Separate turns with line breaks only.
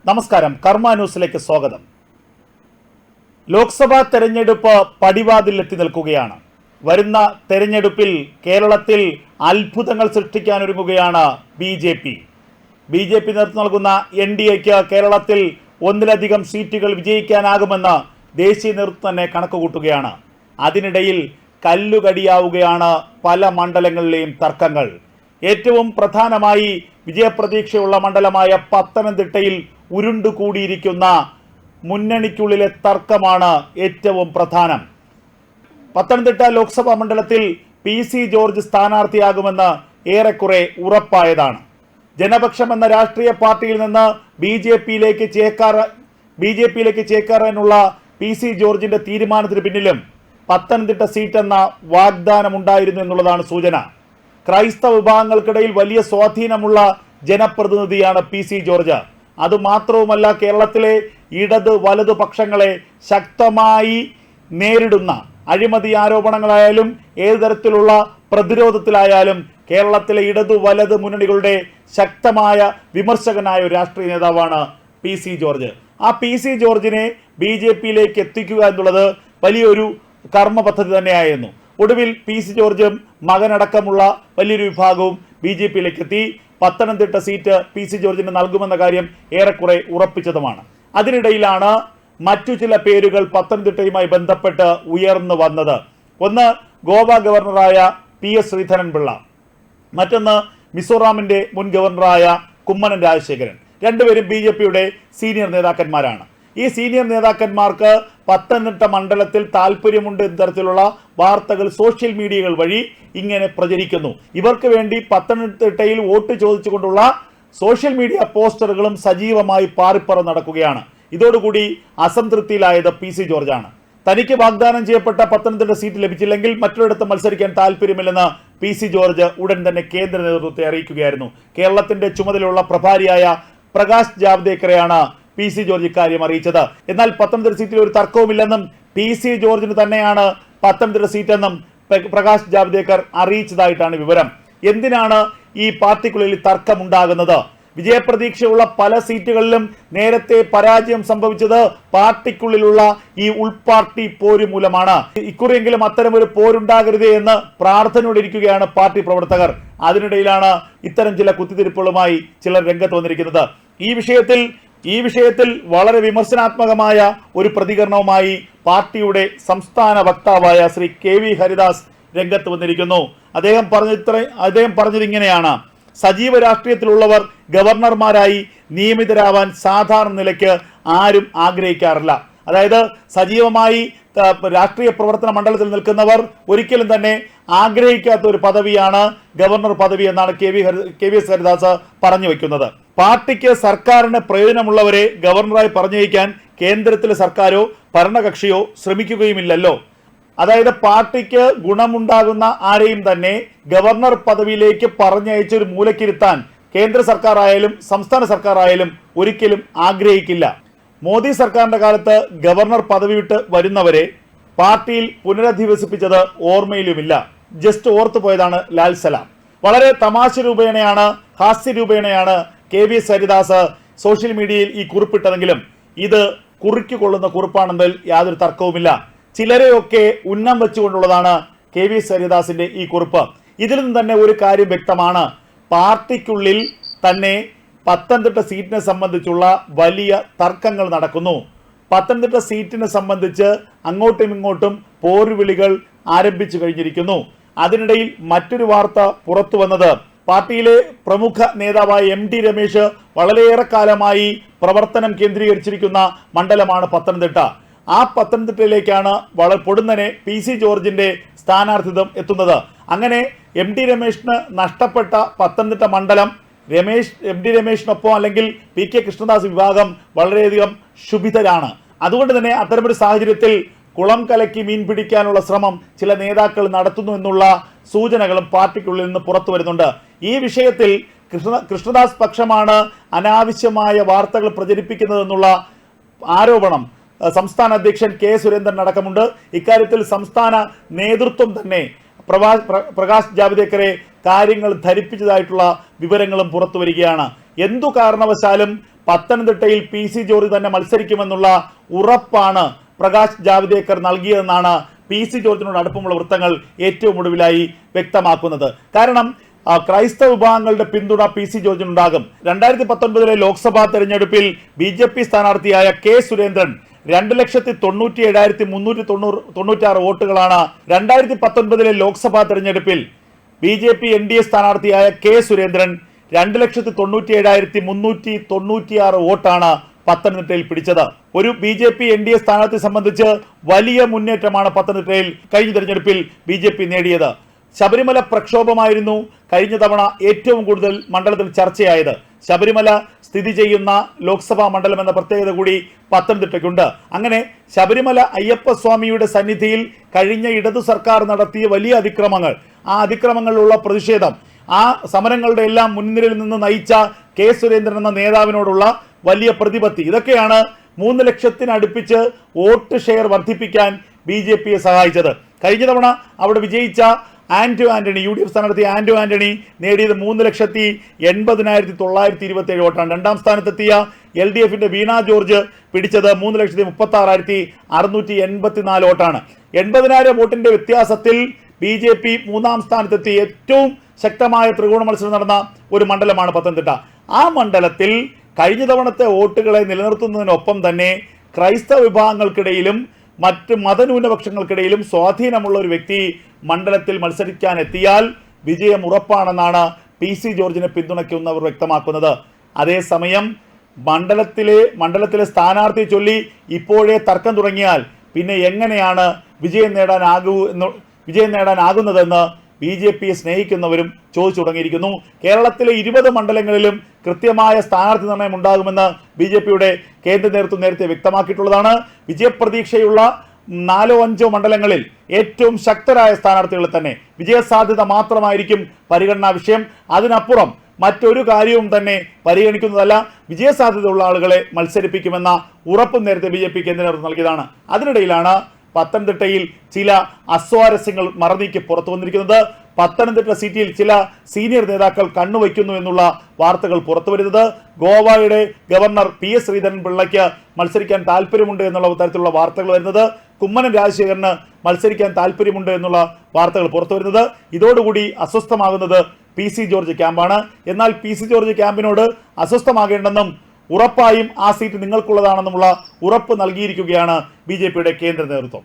നമസ്കാരം, കർമ്മ ന്യൂസിലേക്ക് സ്വാഗതം. ലോക്സഭാ തെരഞ്ഞെടുപ്പ് പടിവാതിലെത്തി നിൽക്കുകയാണ്. വരുന്ന തെരഞ്ഞെടുപ്പിൽ കേരളത്തിൽ അത്ഭുതങ്ങൾ സൃഷ്ടിക്കാനൊരുങ്ങുകയാണ് ബി ജെ പി നേതൃത്വം നൽകുന്ന NDAക്ക് കേരളത്തിൽ ഒന്നിലധികം സീറ്റുകൾ വിജയിക്കാനാകുമെന്ന് ദേശീയ നേതൃത്വം തന്നെ കണക്കുകൂട്ടുകയാണ്. അതിനിടയിൽ കല്ലുകടിയാവുകയാണ് പല മണ്ഡലങ്ങളിലെയും തർക്കങ്ങൾ. ഏറ്റവും പ്രധാനമായി വിജയപ്രതീക്ഷയുള്ള മണ്ഡലമായ പത്തനംതിട്ടയിൽ ഉരുണ്ടുകൂടിയിരിക്കുന്ന മുന്നണിക്കുള്ളിലെ തർക്കമാണ് ഏറ്റവും പ്രധാനം. പത്തനംതിട്ട ലോക്സഭാ മണ്ഡലത്തിൽ PC ജോർജ് സ്ഥാനാർത്ഥിയാകുമെന്ന് ഏറെക്കുറെ ഉറപ്പായതാണ്. ജനപക്ഷം എന്ന രാഷ്ട്രീയ പാർട്ടിയിൽ നിന്ന് ബി ജെ പിയിലേക്ക് ചേക്കേറാനുള്ള PC ജോർജിന്റെ തീരുമാനത്തിന് പിന്നിലും പത്തനംതിട്ട സീറ്റ് എന്ന വാഗ്ദാനമുണ്ടായിരുന്നു എന്നുള്ളതാണ് സൂചന. ക്രൈസ്തവ വിഭാഗങ്ങൾക്കിടയിൽ വലിയ സ്വാധീനമുള്ള ജനപ്രതിനിധിയാണ് PC ജോർജ്. അതുമാത്രവുമല്ല, കേരളത്തിലെ ഇടത് വലതു പക്ഷങ്ങളെ ശക്തമായി നേരിടുന്ന അഴിമതി ആരോപണങ്ങളായാലും ഏത് തരത്തിലുള്ള പ്രതിരോധത്തിലായാലും കേരളത്തിലെ ഇടതു വലത് മുന്നണികളുടെ ശക്തമായ വിമർശകനായ ഒരു രാഷ്ട്രീയ നേതാവാണ് PC ജോർജ്. ആ PC ജോർജിനെ BJPയിലേക്ക് എത്തിക്കുക എന്നുള്ളത് വലിയൊരു കർമ്മ പദ്ധതി തന്നെയായിരുന്നു. ഒടുവിൽ PC ജോർജും മകനടക്കമുള്ള വലിയൊരു വിഭാഗവും BJPയിലേക്ക് എത്തി. പത്തനംതിട്ട സീറ്റ് PC ജോർജിന് നൽകുമെന്ന കാര്യം ഏറെക്കുറെ ഉറപ്പിച്ചതുമാണ്. അതിനിടയിലാണ് മറ്റു ചില പേരുകൾ പത്തനംതിട്ടയുമായി ബന്ധപ്പെട്ട് ഉയർന്നു വന്നത്. ഒന്ന്, ഗോവ ഗവർണറായ PS ശ്രീധരൻപിള്ള. മറ്റൊന്ന്, മിസോറാമിന്റെ മുൻ ഗവർണറായ കുമ്മനം രാജശേഖരൻ. രണ്ടുപേരും BJPയുടെ സീനിയർ നേതാക്കന്മാരാണ്. ഈ സീനിയർ നേതാക്കന്മാർക്ക് പത്തനംതിട്ട മണ്ഡലത്തിൽ താല്പര്യമുണ്ട് എന്ന തരത്തിലുള്ള വാർത്തകൾ സോഷ്യൽ മീഡിയകൾ വഴി ഇങ്ങനെ പ്രചരിക്കുന്നു. ഇവർക്ക് വേണ്ടി പത്തനംതിട്ടയിൽ വോട്ട് ചോദിച്ചുകൊണ്ടുള്ള സോഷ്യൽ മീഡിയ പോസ്റ്ററുകളും സജീവമായി പാറിപ്പറ നടക്കുകയാണ്. ഇതോടുകൂടി അസംതൃപ്തിയിലായത് PC ജോർജാണ്. തനിക്ക് വാഗ്ദാനം ചെയ്യപ്പെട്ട പത്തനംതിട്ട സീറ്റ് ലഭിച്ചില്ലെങ്കിൽ മറ്റൊരിടത്ത് മത്സരിക്കാൻ താല്പര്യമില്ലെന്ന് PC ജോർജ് ഉടൻ തന്നെ കേന്ദ്ര നേതൃത്വത്തെ അറിയിക്കുകയായിരുന്നു. കേരളത്തിന്റെ ചുമതലയുള്ള പ്രഭാരിയായ പ്രകാശ് ജാവ്ദേക്കറെയാണ് PC ജോർജ് ഇക്കാര്യം അറിയിച്ചത്. എന്നാൽ പത്തനംതിട്ട സീറ്റിൽ ഒരു തർക്കവുമില്ലെന്നും PC ജോർജിന് തന്നെയാണ് പത്തനംതിട്ട സീറ്റെന്നും പ്രകാശ് ജാവ്ദേക്കർ അറിയിച്ചതായിട്ടാണ് വിവരം. എന്തിനാണ് ഈ പാർട്ടിക്കുള്ളിൽ തർക്കമുണ്ടാകുന്നത്? വിജയപ്രതീക്ഷയുള്ള പല സീറ്റുകളിലും നേരത്തെ പരാജയം സംഭവിച്ചത് പാർട്ടിക്കുള്ളിലുള്ള ഈ ഉൾപാർട്ടി പോര് മൂലമാണ്. ഇക്കുറിയെങ്കിലും അത്തരമൊരു പോരുണ്ടാകരുതേ എന്ന് പ്രാർത്ഥനയോടിരിക്കുകയാണ് പാർട്ടി പ്രവർത്തകർ. അതിനിടയിലാണ് ഇത്തരം ചില കുത്തിത്തിരിപ്പുകളുമായി ചിലർ രംഗത്ത് വന്നിരിക്കുന്നത്. ഈ വിഷയത്തിൽ വളരെ വിമർശനാത്മകമായ ഒരു പ്രതികരണവുമായി പാർട്ടിയുടെ സംസ്ഥാന വക്താവായ ശ്രീ KV ഹരിദാസ് രംഗത്ത് വന്നിരിക്കുന്നു. അദ്ദേഹം പറഞ്ഞത് ഇങ്ങനെയാണ്: സജീവ രാഷ്ട്രീയത്തിലുള്ളവർ ഗവർണർമാരായി നിയമിതരാവാൻ സാധാരണ നിലയ്ക്ക് ആരും ആഗ്രഹിക്കാറില്ല. അതായത് സജീവമായി രാഷ്ട്രീയ പ്രവർത്തന മണ്ഡലത്തിൽ നിൽക്കുന്നവർ ഒരിക്കലും തന്നെ ആഗ്രഹിക്കാത്ത ഒരു പദവിയാണ് ഗവർണർ പദവി എന്നാണ് KV ഹരിദാസ് പറഞ്ഞു വെക്കുന്നത്. പാർട്ടിക്ക് സർക്കാരിന് പ്രയോജനമുള്ളവരെ ഗവർണറായി പറഞ്ഞയക്കാൻ കേന്ദ്രത്തിലെ സർക്കാരോ ഭരണകക്ഷിയോ ശ്രമിക്കുകയുമില്ലല്ലോ. അതായത് പാർട്ടിക്ക് ഗുണമുണ്ടാകുന്ന ആരെയും തന്നെ ഗവർണർ പദവിയിലേക്ക് പറഞ്ഞയച്ചൊരു മൂലക്കിരുത്താൻ കേന്ദ്ര സർക്കാർ ആയാലും സംസ്ഥാന സർക്കാർ ആയാലും ഒരിക്കലും ആഗ്രഹിക്കില്ല. മോദി സർക്കാരിന്റെ കാലത്ത് ഗവർണർ പദവി വിട്ട് വരുന്നവരെ പാർട്ടിയിൽ പുനരധിവസിപ്പിച്ചത് ഓർമ്മയിലുമില്ല. ജസ്റ്റ് ഓർത്തു പോയതാണ് ലാൽ സലാം. വളരെ തമാശ രൂപേണയാണ്, ഹാസ്യ രൂപേണയാണ് KV ഹരിദാസ് സോഷ്യൽ മീഡിയയിൽ ഈ കുറിപ്പിട്ടതെങ്കിലും ഇത് കുറിക്കൊള്ളുന്ന കുറിപ്പാണെന്നതിൽ യാതൊരു തർക്കവുമില്ല. ചിലരെയൊക്കെ ഉന്നം വെച്ചുകൊണ്ടുള്ളതാണ് KV ഹരിദാസിന്റെ ഈ കുറിപ്പ്. ഇതിൽ നിന്ന് തന്നെ ഒരു കാര്യം വ്യക്തമാണ്: പാർട്ടിക്കുള്ളിൽ തന്നെ പത്തനംതിട്ട സീറ്റിനെ സംബന്ധിച്ചുള്ള വലിയ തർക്കങ്ങൾ നടക്കുന്നു. പത്തനംതിട്ട സീറ്റിനെ സംബന്ധിച്ച് അങ്ങോട്ടും ഇങ്ങോട്ടും പോർവിളികൾ ആരംഭിച്ചു കഴിഞ്ഞിരിക്കുന്നു. അതിനിടയിൽ മറ്റൊരു വാർത്ത പുറത്തു വന്നത് പാർട്ടിയിലെ പ്രമുഖ നേതാവായ MD രമേശ് വളരെയേറെ കാലമായി പ്രവർത്തനം കേന്ദ്രീകരിച്ചിരിക്കുന്ന മണ്ഡലമാണ് പത്തനംതിട്ട. ആ പത്തനംതിട്ടയിലേക്കാണ് പൊടുന്നനെ PC ജോർജിന്റെ സ്ഥാനാർത്ഥിത്വം എത്തുന്നത്. അങ്ങനെ MD രമേശിന് നഷ്ടപ്പെട്ട പത്തനംതിട്ട മണ്ഡലം MD രമേശിനൊപ്പം അല്ലെങ്കിൽ PK കൃഷ്ണദാസ് വിഭാഗം വളരെയധികം ശുഭിതരാണ്. അതുകൊണ്ട് തന്നെ അത്തരമൊരു സാഹചര്യത്തിൽ കുളം കലക്കി മീൻ പിടിക്കാനുള്ള ശ്രമം ചില നേതാക്കൾ നടത്തുന്നു എന്നുള്ള സൂചനകളും പാർട്ടിക്കുള്ളിൽ നിന്ന് പുറത്തു വരുന്നുണ്ട്. ഈ വിഷയത്തിൽ കൃഷ്ണദാസ് പക്ഷമാണ് അനാവശ്യമായ വാർത്തകൾ പ്രചരിപ്പിക്കുന്നതെന്നുള്ള ആരോപണം സംസ്ഥാന അധ്യക്ഷൻ K സുരേന്ദ്രൻ അടക്കമുണ്ട്. ഇക്കാര്യത്തിൽ സംസ്ഥാന നേതൃത്വം തന്നെ പ്രകാശ് ജാവ്ദേക്കറെ കാര്യങ്ങൾ ധരിപ്പിച്ചതായിട്ടുള്ള വിവരങ്ങളും പുറത്തു വരികയാണ്. എന്തു കാരണവശാലും പത്തനംതിട്ടയിൽ PC ജോർജ് തന്നെ മത്സരിക്കുമെന്നുള്ള ഉറപ്പാണ് പ്രകാശ് ജാവ്ദേക്കർ നൽകിയതെന്നാണ് PC ജോർജിനോട് അടുപ്പമുള്ള വൃത്തങ്ങൾ ഏറ്റവും ഒടുവിലായി വ്യക്തമാക്കുന്നത്. കാരണം ക്രൈസ്തവ വിഭാഗങ്ങളുടെ പിന്തുണ PC ജോർജിനുണ്ടാകും. 2019 ലോക്സഭാ തെരഞ്ഞെടുപ്പിൽ BJP സ്ഥാനാർത്ഥിയായ K സുരേന്ദ്രൻ 2,97,396 വോട്ടുകളാണ് 2019 ലോക്സഭാ തെരഞ്ഞെടുപ്പിൽ BJP NDA സ്ഥാനാർത്ഥിയായ K സുരേന്ദ്രൻ 2,97,396 വോട്ടാണ് പത്തനംതിട്ടയിൽ പിടിച്ചത്. ഒരു BJP NDA സ്ഥാനാർത്ഥി സംബന്ധിച്ച് വലിയ മുന്നേറ്റമാണ് പത്തനംതിട്ടയിൽ കഴിഞ്ഞ തെരഞ്ഞെടുപ്പിൽ BJP നേടിയത്. ശബരിമല പ്രക്ഷോഭമായിരുന്നു കഴിഞ്ഞ തവണ ഏറ്റവും കൂടുതൽ മണ്ഡലത്തിൽ ചർച്ചയായത്. ശബരിമല സ്ഥിതി ചെയ്യുന്ന ലോക്സഭാ മണ്ഡലം എന്ന പ്രത്യേകത കൂടി പത്തനംതിട്ടയ്ക്കുണ്ട്. അങ്ങനെ ശബരിമല അയ്യപ്പസ്വാമിയുടെ സന്നിധിയിൽ കഴിഞ്ഞ ഇടതു സർക്കാർ നടത്തിയ വലിയ അതിക്രമങ്ങൾ, ആ അതിക്രമങ്ങളിലുള്ള പ്രതിഷേധം, ആ സമരങ്ങളുടെ എല്ലാം മുൻനിരയിൽ നിന്ന് നയിച്ച K സുരേന്ദ്രൻ എന്ന നേതാവിനോടുള്ള വലിയ പ്രതിപത്തി, ഇതൊക്കെയാണ് 3 ലക്ഷത്തിനടുപ്പിച്ച് വോട്ട് ഷെയർ വർദ്ധിപ്പിക്കാൻ BJPയെ സഹായിച്ചത്. കഴിഞ്ഞ തവണ അവിടെ വിജയിച്ച ആന്റോ ആന്റണി, UDF സ്ഥാനാർത്ഥി ആന്റോ ആന്റണി നേടിയത് 3,80,927 വോട്ടാണ്. രണ്ടാം സ്ഥാനത്തെത്തിയ LDFന്റെ വീണ ജോർജ് പിടിച്ചത് 3,36,684 വോട്ടാണ്. 80,000 വോട്ടിന്റെ വ്യത്യാസത്തിൽ BJP മൂന്നാം സ്ഥാനത്തെത്തി. ഏറ്റവും ശക്തമായ ത്രികോണ മത്സരം നടന്ന ഒരു മണ്ഡലമാണ് പത്തനംതിട്ട. ആ മണ്ഡലത്തിൽ കഴിഞ്ഞ തവണത്തെ വോട്ടുകളെ നിലനിർത്തുന്നതിനൊപ്പം തന്നെ ക്രൈസ്തവ വിഭാഗങ്ങൾക്കിടയിലും മറ്റ് മതന്യൂനപക്ഷങ്ങൾക്കിടയിലും സ്വാധീനമുള്ള ഒരു വ്യക്തി മണ്ഡലത്തിൽ മത്സരിക്കാൻ എത്തിയാൽ വിജയം ഉറപ്പാണെന്നാണ് PC ജോർജിനെ പിന്തുണയ്ക്കുന്നവർ വ്യക്തമാക്കുന്നത്. അതേസമയം മണ്ഡലത്തിലെ സ്ഥാനാർത്ഥി ചൊല്ലി ഇപ്പോഴേ തർക്കം തുടങ്ങിയാൽ പിന്നെ എങ്ങനെയാണ് വിജയം നേടാനാകുന്നതെന്ന് BJPയെ സ്നേഹിക്കുന്നവരും ചോദിച്ചു തുടങ്ങിയിരിക്കുന്നു. കേരളത്തിലെ 20 മണ്ഡലങ്ങളിലും കൃത്യമായ സ്ഥാനാർത്ഥി നിർണയം ഉണ്ടാകുമെന്ന് BJPയുടെ കേന്ദ്ര നേതൃത്വം നേരത്തെ വ്യക്തമാക്കിയിട്ടുള്ളതാണ്. വിജയപ്രതീക്ഷയുള്ള 4-5 മണ്ഡലങ്ങളിൽ ഏറ്റവും ശക്തരായ സ്ഥാനാർത്ഥികൾ തന്നെ വിജയസാധ്യത മാത്രമായിരിക്കും പരിഗണനാ വിഷയം. അതിനപ്പുറം മറ്റൊരു കാര്യവും തന്നെ പരിഗണിക്കുന്നതല്ല. വിജയസാധ്യതയുള്ള ആളുകളെ മത്സരിപ്പിക്കുമെന്ന ഉറപ്പും നേരത്തെ BJP കേന്ദ്ര നേതൃത്വം നൽകിയതാണ്. അതിനിടയിലാണ് പത്തനംതിട്ടയിൽ ചില അസ്വാരസ്യങ്ങൾ മറനീക്കി പുറത്തു വന്നിരിക്കുന്നത്. പത്തനംതിട്ട സീറ്റിൽ ചില സീനിയർ നേതാക്കൾ കണ്ണുവയ്ക്കുന്നു എന്നുള്ള വാർത്തകൾ പുറത്തു വരുന്നത്. ഗോവയുടെ ഗവർണർ PS ശ്രീധരൻപിള്ളയ്ക്ക് മത്സരിക്കാൻ താല്പര്യമുണ്ട് എന്നുള്ള തരത്തിലുള്ള വാർത്തകൾ വരുന്നത്. കുമ്മനം രാജശേഖരന് മത്സരിക്കാൻ താല്പര്യമുണ്ട് എന്നുള്ള വാർത്തകൾ പുറത്തു വരുന്നത്. ഇതോടുകൂടി അസ്വസ്ഥമാകുന്നത് PC ജോർജ് ക്യാമ്പാണ്. എന്നാൽ PC ജോർജ് ക്യാമ്പിനോട് അസ്വസ്ഥമാകേണ്ടെന്നും ഉറപ്പായും ആ സീറ്റ് നിങ്ങൾക്കുള്ളതാണെന്നുമുള്ള ഉറപ്പ് നൽകിയിരിക്കുകയാണ് BJPയുടെ കേന്ദ്ര നേതൃത്വം.